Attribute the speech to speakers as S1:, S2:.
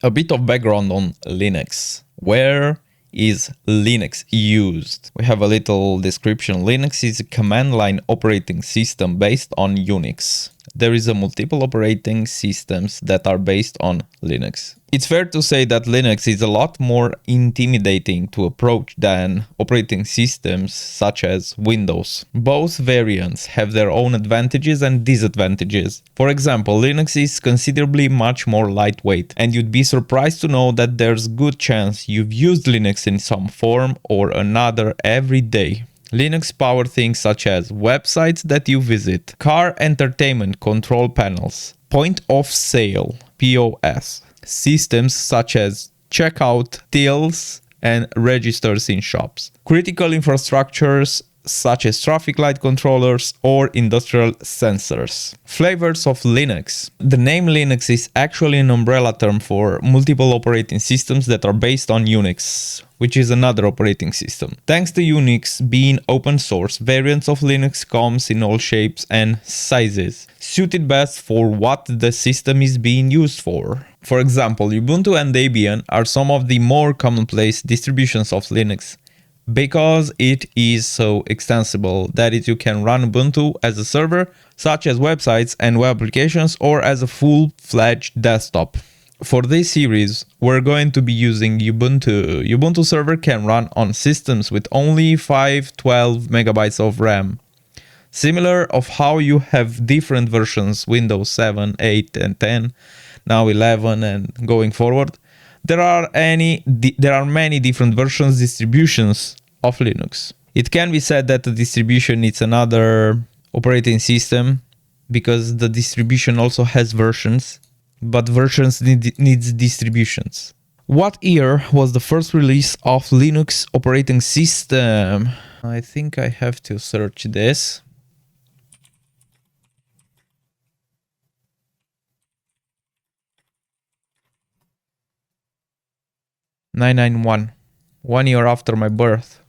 S1: A bit of background on Linux. Where is Linux used? We have a little description. Linux is a command line operating system based on Unix. There is a multiple operating systems that are based on Linux. It's fair to say that Linux is a lot more intimidating to approach than operating systems such as Windows. Both variants have their own advantages and disadvantages. For example, Linux is considerably much more lightweight, and you'd be surprised to know that there's good chance you've used Linux in some form or another every day. Linux power things such as websites that you visit, car entertainment control panels, point of sale (POS), systems such as checkout, tills, and registers in shops, critical infrastructures such as traffic light controllers or industrial sensors. Flavors of Linux. The name Linux is actually an umbrella term for multiple operating systems that are based on Unix, which is another operating system. Thanks to Unix being open source, variants of Linux comes in all shapes and sizes, suited best for what the system is being used for. For example, Ubuntu and Debian are some of the more commonplace distributions of Linux, because it is so extensible. That is, you can run Ubuntu as a server, such as websites and web applications, or as a full-fledged desktop. For this series, we're going to be using Ubuntu. Ubuntu server can run on systems with only 512 megabytes of RAM. Similar of how you have different versions, Windows 7, 8 and 10, now 11 and going forward. There are many different versions, distributions of Linux. It can be said that the distribution is another operating system because the distribution also has versions, but versions needs distributions. What year was the first release of Linux operating system? I think I have to search this. '991, 1 year after my birth.